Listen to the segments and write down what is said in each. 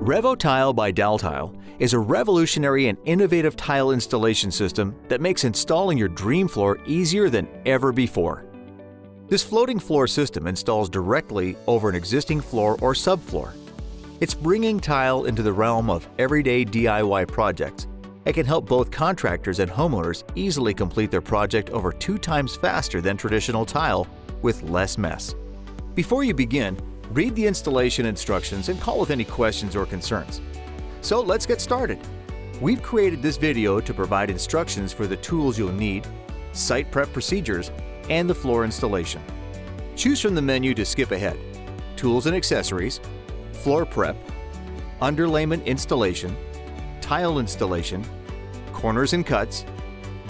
RevoTile by Daltile is a revolutionary and innovative tile installation system that makes installing your dream floor easier than ever before. This floating floor system installs directly over an existing floor or subfloor. It's bringing tile into the realm of everyday DIY projects. It can help both contractors and homeowners easily complete their project over 2 times faster than traditional tile with less mess. Before you begin, read the installation instructions and call with any questions or concerns. So let's get started. We've created this video to provide instructions for the tools you'll need, site prep procedures, and the floor installation. Choose from the menu to skip ahead: Tools and Accessories, Floor Prep, Underlayment Installation, Tile Installation, Corners and Cuts,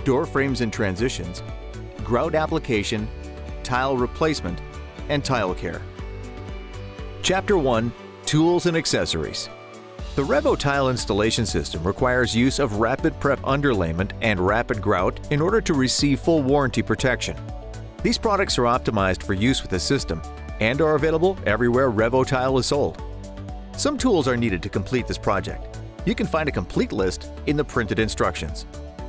Door Frames and Transitions, Grout Application, Tile Replacement, and Tile Care. Chapter 1: Tools and Accessories. The RevoTile installation system requires use of Rapid Prep Underlayment and Rapid Grout in order to receive full warranty protection. These products are optimized for use with the system and are available everywhere RevoTile is sold. Some tools are needed to complete this project. You can find a complete list in the printed instructions.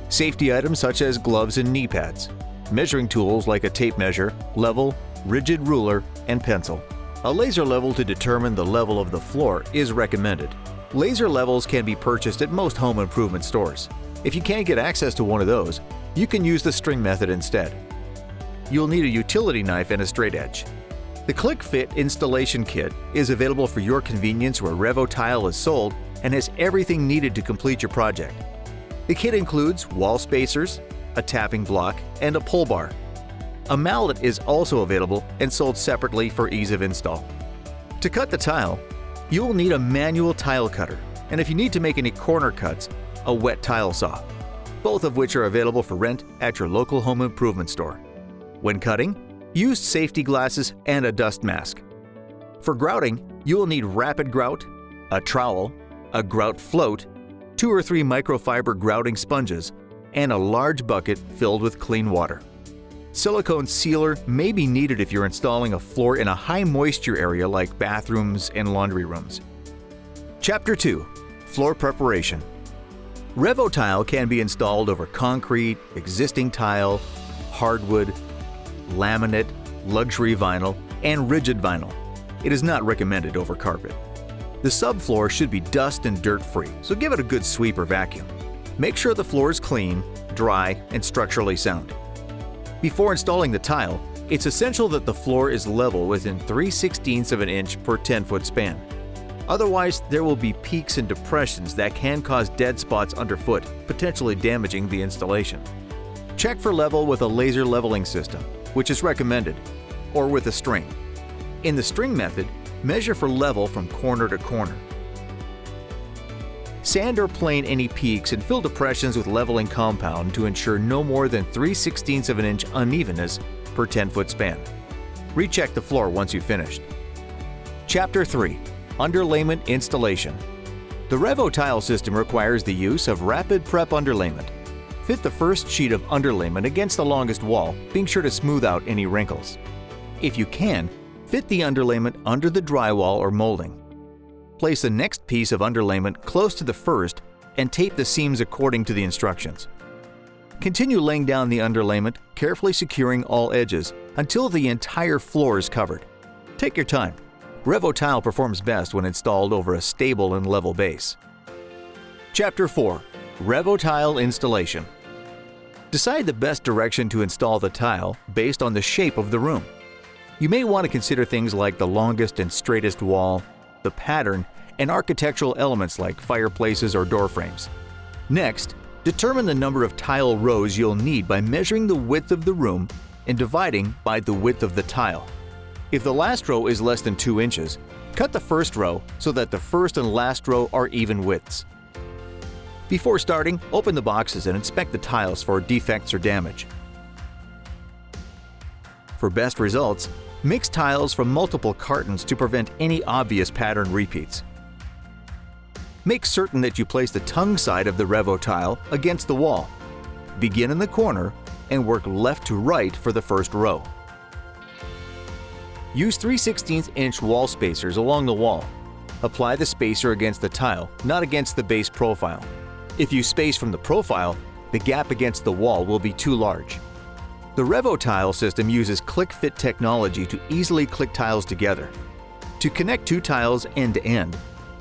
Safety items such as gloves and knee pads, measuring tools like a tape measure, level, rigid ruler, and pencil. A laser level to determine the level of the floor is recommended. Laser levels can be purchased at most home improvement stores. If you can't get access to one of those, you can use the string method instead. You'll need a utility knife and a straight edge. The Click Fit installation kit is available for your convenience where RevoTile is sold and has everything needed to complete your project. The kit includes wall spacers, a tapping block, and a pull bar. A mallet is also available and sold separately for ease of install. To cut the tile, you will need a manual tile cutter, and if you need to make any corner cuts, a wet tile saw, both of which are available for rent at your local home improvement store. When cutting, use safety glasses and a dust mask. For grouting, you will need Rapid Grout, a trowel, a grout float, 2 or 3 microfiber grouting sponges, and a large bucket filled with clean water. Silicone sealer may be needed if you're installing a floor in a high moisture area like bathrooms and laundry rooms. Chapter 2: Floor Preparation. RevoTile can be installed over concrete, existing tile, hardwood, laminate, luxury vinyl, and rigid vinyl. It is not recommended over carpet. The subfloor should be dust and dirt-free, so give it a good sweep or vacuum. Make sure the floor is clean, dry, and structurally sound. Before installing the tile, it's essential that the floor is level within 3/16 of an inch per 10-foot span. Otherwise, there will be peaks and depressions that can cause dead spots underfoot, potentially damaging the installation. Check for level with a laser leveling system, which is recommended, or with a string. In the string method, measure for level from corner to corner. Sand or plane any peaks and fill depressions with leveling compound to ensure no more than 3/16 of an inch unevenness per 10-foot span. Recheck the floor once you've finished. Chapter 3: Underlayment Installation. The RevoTile system requires the use of Rapid Prep Underlayment. Fit the first sheet of underlayment against the longest wall, being sure to smooth out any wrinkles. If you can, fit the underlayment under the drywall or molding. Place the next piece of underlayment close to the first and tape the seams according to the instructions. Continue laying down the underlayment, carefully securing all edges until the entire floor is covered. Take your time. RevoTile performs best when installed over a stable and level base. Chapter 4: RevoTile Installation. Decide the best direction to install the tile based on the shape of the room. You may want to consider things like the longest and straightest wall, the pattern, and architectural elements like fireplaces or door frames. Next, determine the number of tile rows you'll need by measuring the width of the room and dividing by the width of the tile. If the last row is less than 2 inches, cut the first row so that the first and last row are even widths. Before starting, open the boxes and inspect the tiles for defects or damage. For best results, mix tiles from multiple cartons to prevent any obvious pattern repeats. Make certain that you place the tongue side of the RevoTile against the wall. Begin in the corner and work left to right for the first row. Use 3/16 inch wall spacers along the wall. Apply the spacer against the tile, not against the base profile. If you space from the profile, the gap against the wall will be too large. The RevoTile system uses click-fit technology to easily click tiles together. To connect two tiles end-to-end,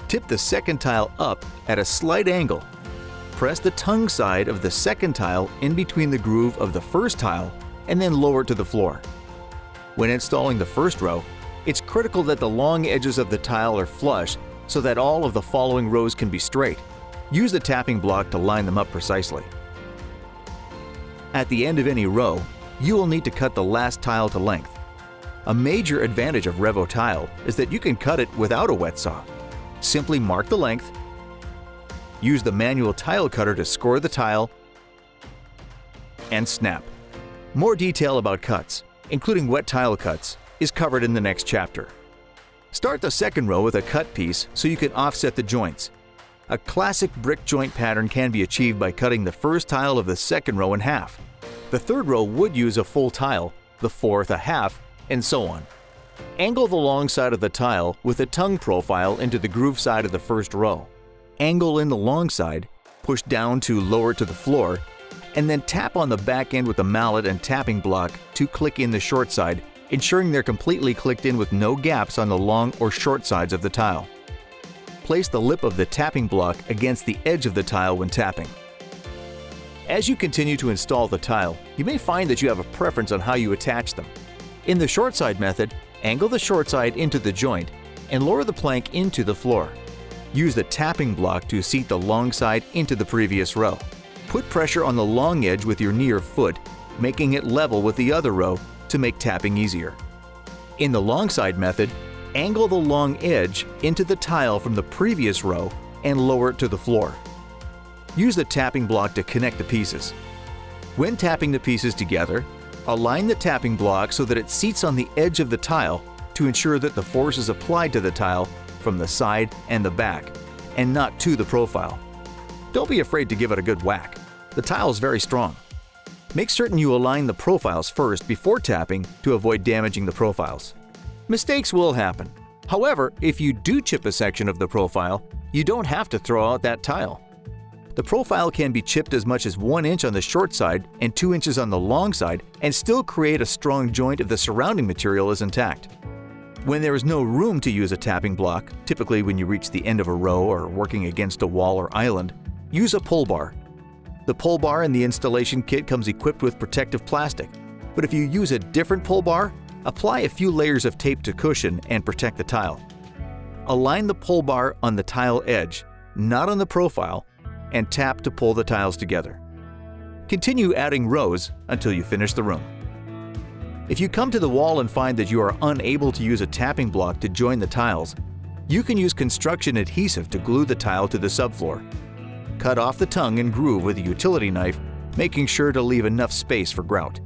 tip the second tile up at a slight angle. Press the tongue side of the second tile in between the groove of the first tile and then lower it to the floor. When installing the first row, it's critical that the long edges of the tile are flush so that all of the following rows can be straight. Use the tapping block to line them up precisely. At the end of any row, you will need to cut the last tile to length. A major advantage of RevoTile is that you can cut it without a wet saw. Simply mark the length, use the manual tile cutter to score the tile, and snap. More detail about cuts, including wet tile cuts, is covered in the next chapter. Start the second row with a cut piece so you can offset the joints. A classic brick joint pattern can be achieved by cutting the first tile of the second row in half. The third row would use a full tile, the fourth a half, and so on. Angle the long side of the tile with the tongue profile into the groove side of the first row. Angle in the long side, push down to lower to the floor, and then tap on the back end with a mallet and tapping block to click in the short side, ensuring they're completely clicked in with no gaps on the long or short sides of the tile. Place the lip of the tapping block against the edge of the tile when tapping. As you continue to install the tile, you may find that you have a preference on how you attach them. In the short side method, angle the short side into the joint and lower the plank into the floor. Use the tapping block to seat the long side into the previous row. Put pressure on the long edge with your knee or foot, making it level with the other row to make tapping easier. In the long side method, angle the long edge into the tile from the previous row and lower it to the floor. Use the tapping block to connect the pieces. When tapping the pieces together, align the tapping block so that it seats on the edge of the tile to ensure that the force is applied to the tile from the side and the back, and not to the profile. Don't be afraid to give it a good whack. The tile is very strong. Make certain you align the profiles first before tapping to avoid damaging the profiles. Mistakes will happen. However, if you do chip a section of the profile, you don't have to throw out that tile. The profile can be chipped as much as 1 inch on the short side and 2 inches on the long side and still create a strong joint if the surrounding material is intact. When there is no room to use a tapping block, typically when you reach the end of a row or working against a wall or island, use a pull bar. The pull bar in the installation kit comes equipped with protective plastic, but if you use a different pull bar, apply a few layers of tape to cushion and protect the tile. Align the pull bar on the tile edge, not on the profile, and tap to pull the tiles together. Continue adding rows until you finish the room. If you come to the wall and find that you are unable to use a tapping block to join the tiles, you can use construction adhesive to glue the tile to the subfloor. Cut off the tongue and groove with a utility knife, making sure to leave enough space for grout.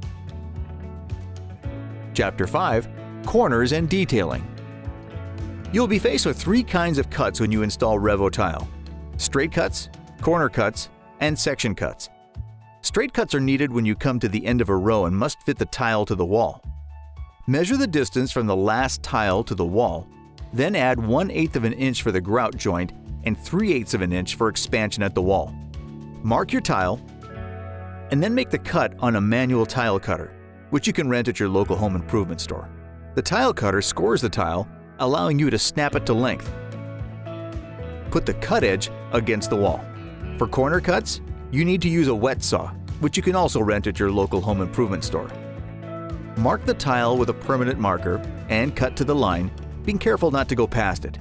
Chapter 5: Corners and Detailing. You'll be faced with 3 kinds of cuts when you install RevoTile: straight cuts, corner cuts, and section cuts. Straight cuts are needed when you come to the end of a row and must fit the tile to the wall. Measure the distance from the last tile to the wall, then add 1/8 of an inch for the grout joint and 3/8 of an inch for expansion at the wall. Mark your tile, and then make the cut on a manual tile cutter, which you can rent at your local home improvement store. The tile cutter scores the tile, allowing you to snap it to length. Put the cut edge against the wall. For corner cuts, you need to use a wet saw, which you can also rent at your local home improvement store. Mark the tile with a permanent marker and cut to the line, being careful not to go past it.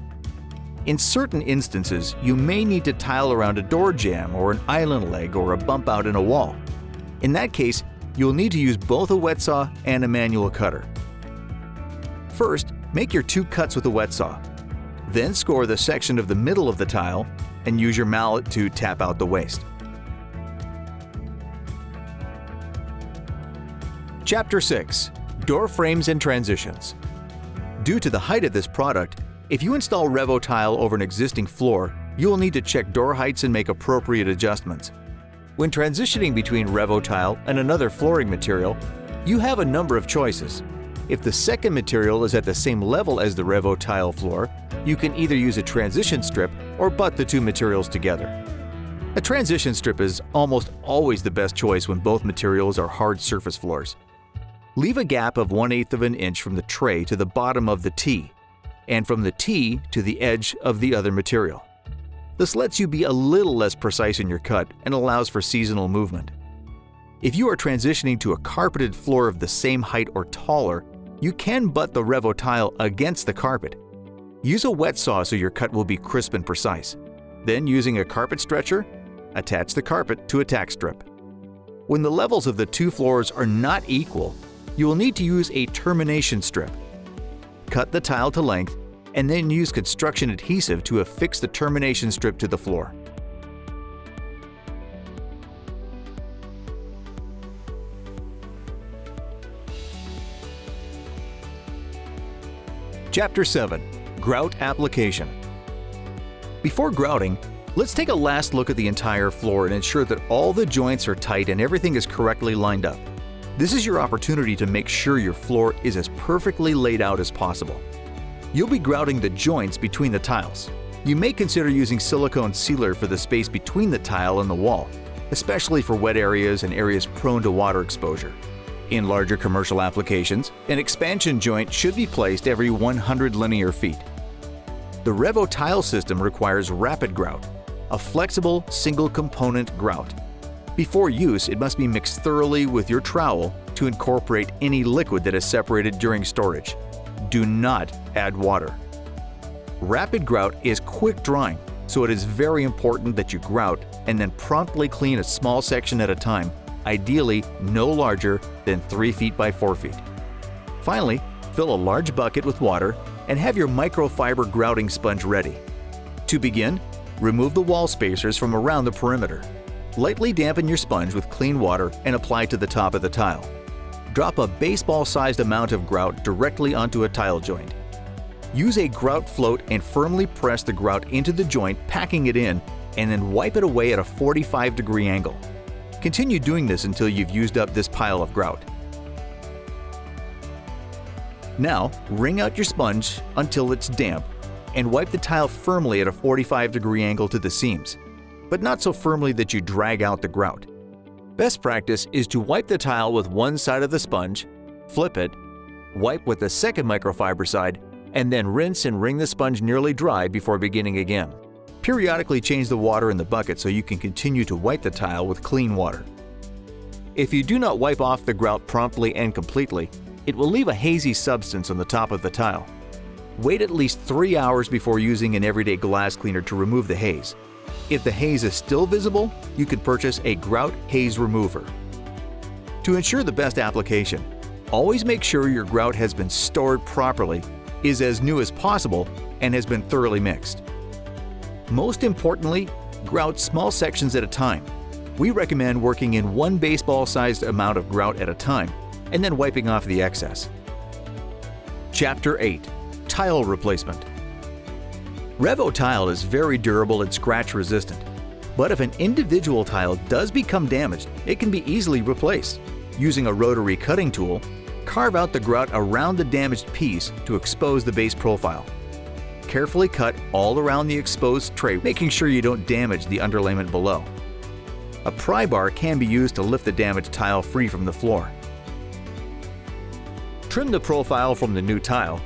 In certain instances, you may need to tile around a door jamb or an island leg or a bump out in a wall. In that case, you'll need to use both a wet saw and a manual cutter. First, make your 2 cuts with a wet saw. Then score the section of the middle of the tile and use your mallet to tap out the waste. Chapter 6: Door Frames and Transitions. Due to the height of this product, if you install RevoTile over an existing floor, you will need to check door heights and make appropriate adjustments. When transitioning between RevoTile and another flooring material, you have a number of choices. If the second material is at the same level as the RevoTile floor, you can either use a transition strip or butt the two materials together. A transition strip is almost always the best choice when both materials are hard surface floors. Leave a gap of 1/8 of an inch from the tray to the bottom of the tee, and from the tee to the edge of the other material. This lets you be a little less precise in your cut and allows for seasonal movement. If you are transitioning to a carpeted floor of the same height or taller, you can butt the RevoTile against the carpet. Use a wet saw so your cut will be crisp and precise. Then, using a carpet stretcher, attach the carpet to a tack strip. When the levels of the two floors are not equal, you will need to use a termination strip. Cut the tile to length and then use construction adhesive to affix the termination strip to the floor. Chapter 7. Grout Application. Before grouting, let's take a last look at the entire floor and ensure that all the joints are tight and everything is correctly lined up. This is your opportunity to make sure your floor is as perfectly laid out as possible. You'll be grouting the joints between the tiles. You may consider using silicone sealer for the space between the tile and the wall, especially for wet areas and areas prone to water exposure. In larger commercial applications, an expansion joint should be placed every 100 linear feet. The RevoTile system requires rapid grout, a flexible single-component grout. Before use, it must be mixed thoroughly with your trowel to incorporate any liquid that is separated during storage. Do not add water. Rapid grout is quick drying, so it is very important that you grout and then promptly clean a small section at a time, ideally no larger than 3 feet by 4 feet. Finally, fill a large bucket with water and have your microfiber grouting sponge ready. To begin, remove the wall spacers from around the perimeter. Lightly dampen your sponge with clean water and apply to the top of the tile. Drop a baseball-sized amount of grout directly onto a tile joint. Use a grout float and firmly press the grout into the joint, packing it in, and then wipe it away at a 45-degree angle. Continue doing this until you've used up this pile of grout. Now, wring out your sponge until it's damp and wipe the tile firmly at a 45-degree angle to the seams, but not so firmly that you drag out the grout. Best practice is to wipe the tile with one side of the sponge, flip it, wipe with the second microfiber side, and then rinse and wring the sponge nearly dry before beginning again. Periodically change the water in the bucket so you can continue to wipe the tile with clean water. If you do not wipe off the grout promptly and completely, it will leave a hazy substance on the top of the tile. Wait at least 3 hours before using an everyday glass cleaner to remove the haze. If the haze is still visible, you can purchase a grout haze remover. To ensure the best application, always make sure your grout has been stored properly, is as new as possible, and has been thoroughly mixed. Most importantly, grout small sections at a time. We recommend working in one baseball-sized amount of grout at a time, and then wiping off the excess. Chapter 8. Tile Replacement. RevoTile is very durable and scratch-resistant, but if an individual tile does become damaged, it can be easily replaced. Using a rotary cutting tool, carve out the grout around the damaged piece to expose the base profile. Carefully cut all around the exposed tray, making sure you don't damage the underlayment below. A pry bar can be used to lift the damaged tile free from the floor. Trim the profile from the new tile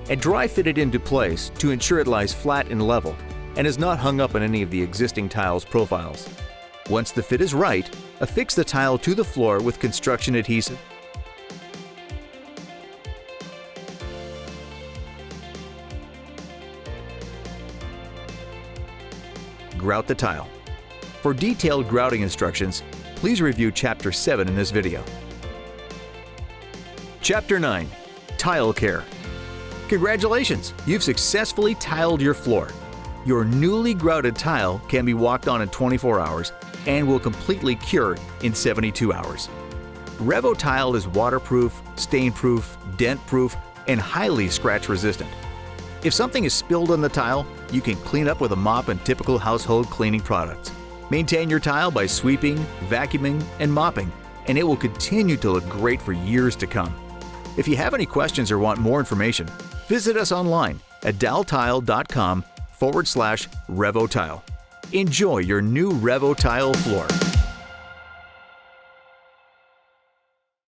and dry fit it into place to ensure it lies flat and level and is not hung up on any of the existing tile's profiles. Once the fit is right, affix the tile to the floor with construction adhesive. Grout the tile. For detailed grouting instructions, please review Chapter 7 in this video. Chapter 9. Tile Care. Congratulations! You've successfully tiled your floor. Your newly grouted tile can be walked on in 24 hours and will completely cure in 72 hours. RevoTile is waterproof, stain-proof, dent-proof, and highly scratch-resistant. If something is spilled on the tile, you can clean up with a mop and typical household cleaning products. Maintain your tile by sweeping, vacuuming, and mopping, and it will continue to look great for years to come. If you have any questions or want more information, visit us online at daltile.com/RevoTile. Enjoy your new RevoTile floor.